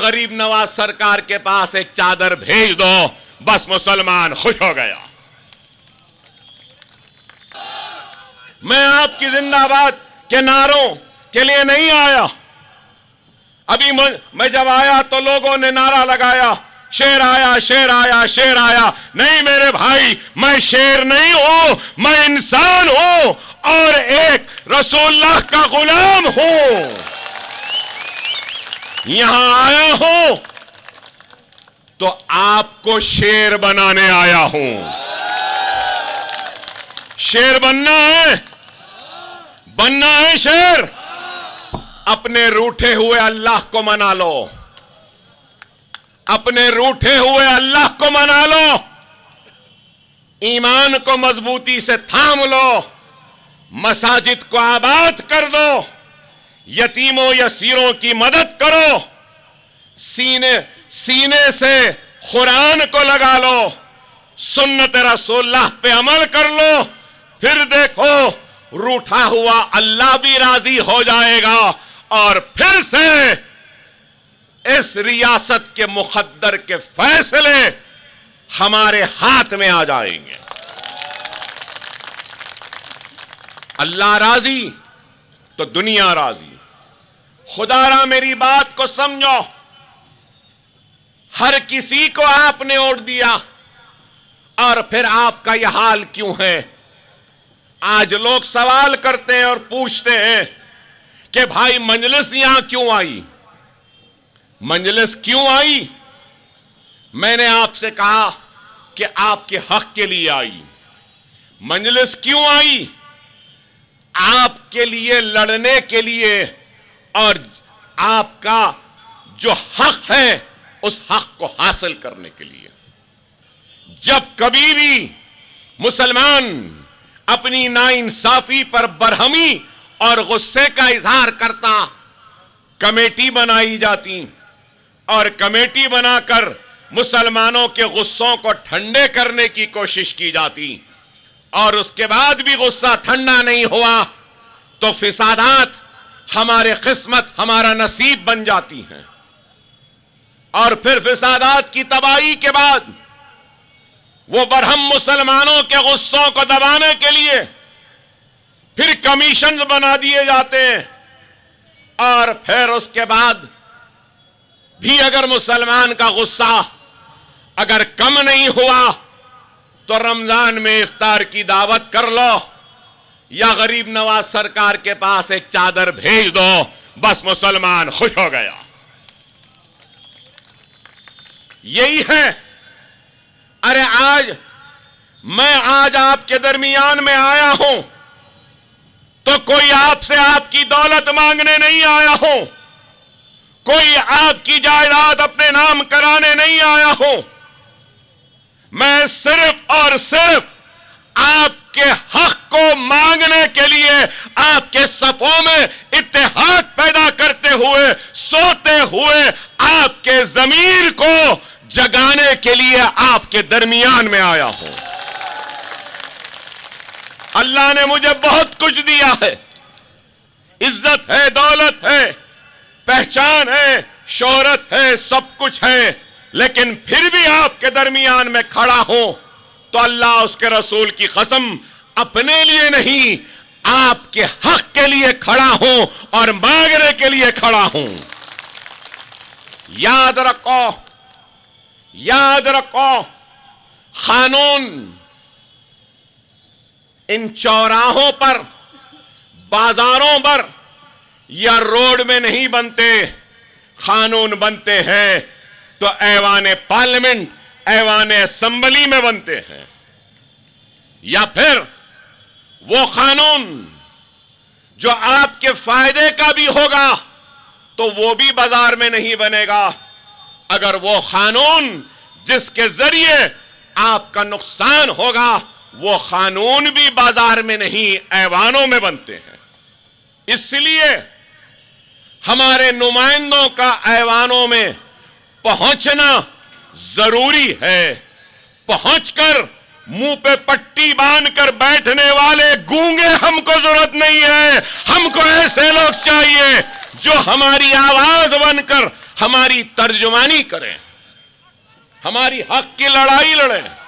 غریب نواز سرکار کے پاس ایک چادر بھیج دو، بس مسلمان خوش ہو گیا۔ میں آپ کی زندہ باد کے نعروں کے لیے نہیں آیا۔ ابھی میں جب آیا تو لوگوں نے نعرہ لگایا، شیر آیا، شیر آیا، شیر آیا۔ نہیں میرے بھائی، میں شیر نہیں ہوں، میں انسان ہوں اور ایک رسول اللہ کا غلام ہوں۔ یہاں آیا ہوں تو آپ کو شیر بنانے آیا ہوں۔ شیر بننا ہے شیر۔ اپنے روٹھے ہوئے اللہ کو منا لو، اپنے روٹھے ہوئے اللہ کو منا لو، ایمان کو مضبوطی سے تھام لو، مساجد کو آباد کر دو، یتیموں یسیروں کی مدد کرو، سینے سے قرآن کو لگا لو، سنت رسول اللہ پہ عمل کر لو، پھر دیکھو روٹھا ہوا اللہ بھی راضی ہو جائے گا اور پھر سے اس ریاست کے مقدر کے فیصلے ہمارے ہاتھ میں آ جائیں گے۔ اللہ راضی تو دنیا راضی۔ خدا را میری بات کو سمجھو، ہر کسی کو آپ نے ووٹ دیا اور پھر آپ کا یہ حال کیوں ہے؟ آج لوگ سوال کرتے ہیں اور پوچھتے ہیں کہ بھائی مجلس یہاں کیوں آئی؟ مجلس کیوں آئی؟ میں نے آپ سے کہا کہ آپ کے حق کے لیے آئی۔ مجلس کیوں آئی؟ آپ کے لیے لڑنے کے لیے اور آپ کا جو حق ہے اس حق کو حاصل کرنے کے لیے۔ جب کبھی بھی مسلمان اپنی ناانصافی پر برہمی اور غصے کا اظہار کرتا، کمیٹی بنائی جاتی اور کمیٹی بنا کر مسلمانوں کے غصوں کو ٹھنڈے کرنے کی کوشش کی جاتی، اور اس کے بعد بھی غصہ ٹھنڈا نہیں ہوا تو فسادات ہمارے قسمت، ہمارا نصیب بن جاتی ہیں، اور پھر فسادات کی تباہی کے بعد وہ برہم مسلمانوں کے غصوں کو دبانے کے لیے پھر کمیشنز بنا دیے جاتے ہیں، اور پھر اس کے بعد بھی اگر مسلمان کا غصہ اگر کم نہیں ہوا تو رمضان میں افطار کی دعوت کر لو یا غریب نواز سرکار کے پاس ایک چادر بھیج دو، بس مسلمان خوش ہو گیا۔ یہی ہے۔ ارے میں آج آپ کے درمیان میں آیا ہوں تو کوئی آپ سے آپ کی دولت مانگنے نہیں آیا ہوں، کوئی آپ کی جائیداد اپنے نام کرانے نہیں آیا ہوں، میں صرف اور صرف آپ کے حق کو مانگنے کے لیے آپ کے صفوں میں اتحاد پیدا کرتے ہوئے، سوتے ہوئے آپ کے ضمیر کو جگانے کے لیے آپ کے درمیان میں آیا ہوں۔ اللہ نے مجھے بہت کچھ دیا ہے، عزت ہے، دولت ہے، پہچان ہے، شہرت ہے، سب کچھ ہے، لیکن پھر بھی آپ کے درمیان میں کھڑا ہوں تو اللہ اس کے رسول کی قسم اپنے لیے نہیں، آپ کے حق کے لیے کھڑا ہوں اور مانگنے کے لیے کھڑا ہوں۔ یاد رکھو، یاد رکھو، قانون ان چوراہوں پر، بازاروں پر یا روڈ میں نہیں بنتے، قانون بنتے ہیں تو ایوان پارلیمنٹ، ایوان اسمبلی میں بنتے ہیں، یا پھر وہ قانون جو آپ کے فائدے کا بھی ہوگا تو وہ بھی بازار میں نہیں بنے گا، اگر وہ قانون جس کے ذریعے آپ کا نقصان ہوگا وہ قانون بھی بازار میں نہیں ایوانوں میں بنتے ہیں۔ اس لیے ہمارے نمائندوں کا ایوانوں میں پہنچنا ضروری ہے۔ پہنچ کر منہ پہ پٹی باندھ کر بیٹھنے والے گونگے ہم کو ضرورت نہیں ہے، ہم کو ایسے لوگ چاہیے جو ہماری آواز بن کر ہماری ترجمانی کریں, ہماری حق کی لڑائی لڑیں.